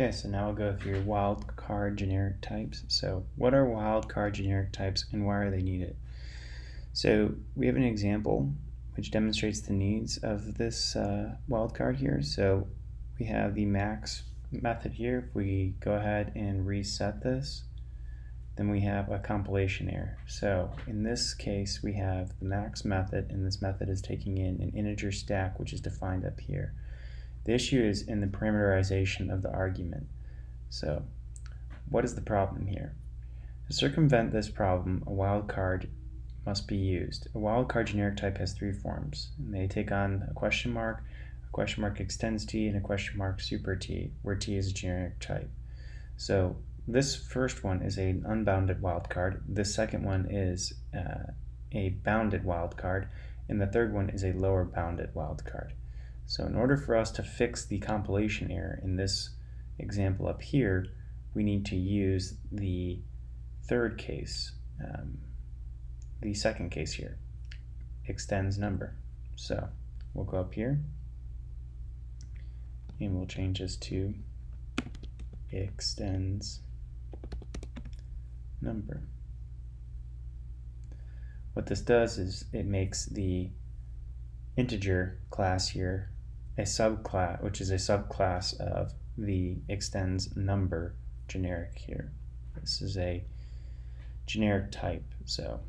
Okay, so now we'll go through wildcard generic types. So what are wildcard generic types and why are they needed? So we have an example which demonstrates the needs of this wildcard here. So we have the max method here. If we go ahead and reset this, then we have a compilation error. So in this case, we have the max method, and this method is taking in an integer stack, which is defined up here. The issue is in the parameterization of the argument. So what is the problem here? To circumvent this problem, a wildcard must be used. A wildcard generic type has three forms, and they take on a question mark extends t, and a question mark super t, where t is a generic type. So this first one is an unbounded wildcard, this second one is a bounded wildcard, and the third one is a lower bounded wildcard. So in order for us to fix the compilation error in this example up here, we need to use the third case, the second case here, extends number. So we'll go up here and we'll change this to extends number. What this does is it makes the integer class here a subclass, which is a subclass of the extends number generic here. This is a generic type, so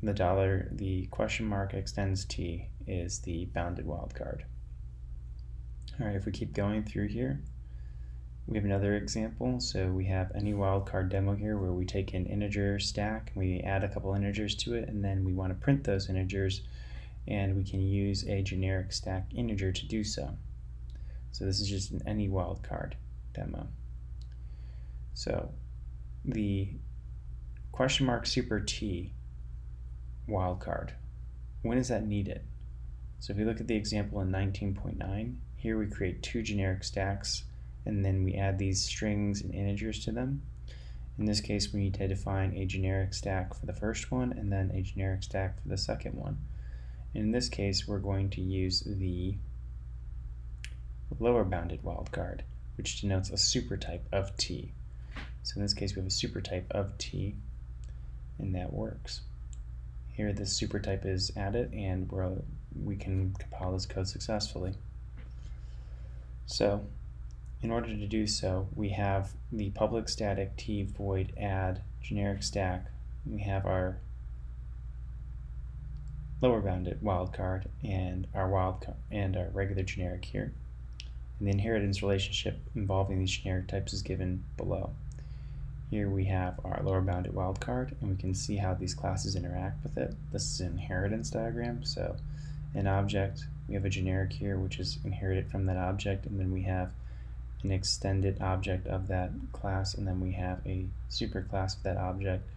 the question mark extends t is the bounded wildcard. Alright, if we keep going through here, we have another example. So we have any wildcard demo here where we take an integer stack, we add a couple integers to it, and then we want to print those integers, and we can use a generic stack integer to do so. So this is just an any wildcard demo. So the question mark super t wildcard, when is that needed? So if we look at the example in 19.9, here we create two generic stacks and then we add these strings and integers to them. In this case, we need to define a generic stack for the first one and then a generic stack for the second one. And in this case, we're going to use the lower bounded wildcard, which denotes a supertype of t. So in this case, we have a supertype of t, and that works. Here, this supertype is added, and we can compile this code successfully. So in order to do so, we have the public static t void add generic stack. We have our lower bounded wildcard and our regular generic here. And the inheritance relationship involving these generic types is given below. Here we have our lower bounded wildcard, and we can see how these classes interact with it. This is an inheritance diagram. So an object, we have a generic here which is inherited from that object, and then we have an extended object of that class, and then we have a superclass of that object,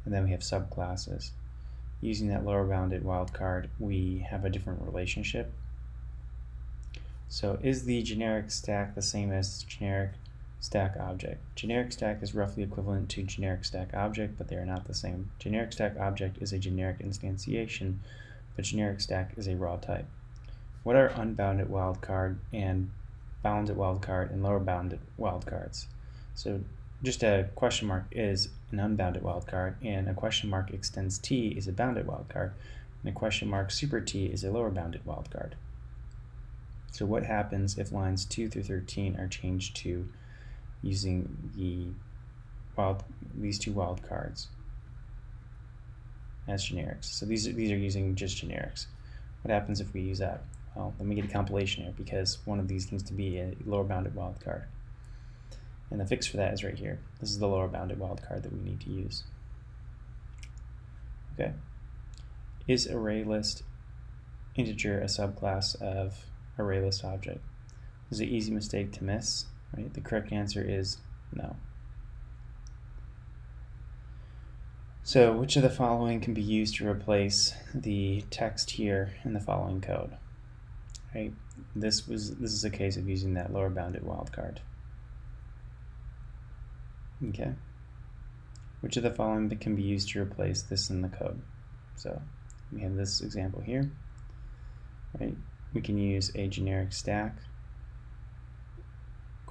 and then we have subclasses. Using that lower bounded wildcard, we have a different relationship. So is the generic stack the same as generic stack object? Generic stack is roughly equivalent to generic stack object, but they are not the same. Generic stack object is a generic instantiation, but generic stack is a raw type. What are unbounded wildcard and bounded wildcard and lower bounded wildcards? So just a question mark is an unbounded wildcard, and a question mark extends t is a bounded wildcard, and a question mark super t is a lower bounded wildcard. So what happens if lines 2 through 13 are changed to using these two wildcards as generics? So these are using just generics. What happens if we use that? Well, let me get a compilation here, because one of these needs to be a lower bounded wildcard. And the fix for that is right here. This is the lower bounded wildcard that we need to use. Okay. Is ArrayList integer a subclass of ArrayList object? This is an easy mistake to miss, right? The correct answer is no. So which of the following can be used to replace the text here in the following code? Right? This is a case of using that lower bounded wildcard. Okay. Which of the following can be used to replace this in the code? So we have this example here. Right? We can use a generic stack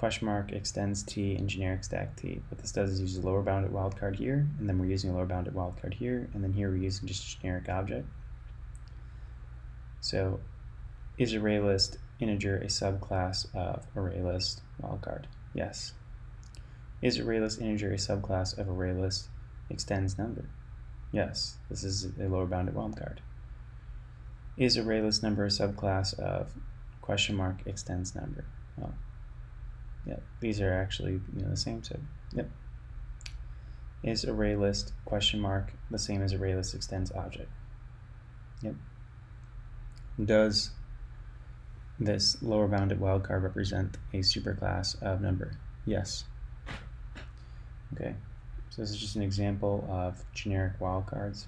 question mark extends t and generic stack t. What this does is use a lower bounded wildcard here, and then we're using a lower bounded wildcard here, and then here we're using just a generic object. So is ArrayList integer a subclass of ArrayList wildcard? Yes. Is ArrayList integer a subclass of ArrayList extends number? Yes. This is a lower bounded wildcard. Is ArrayList number a subclass of question mark extends number? Well, yep. These are actually the same. So yep. Is ArrayList question mark the same as ArrayList extends object? Yep. Does this lower bounded wildcard represent a superclass of number? Yes. Okay, so this is just an example of generic wildcards.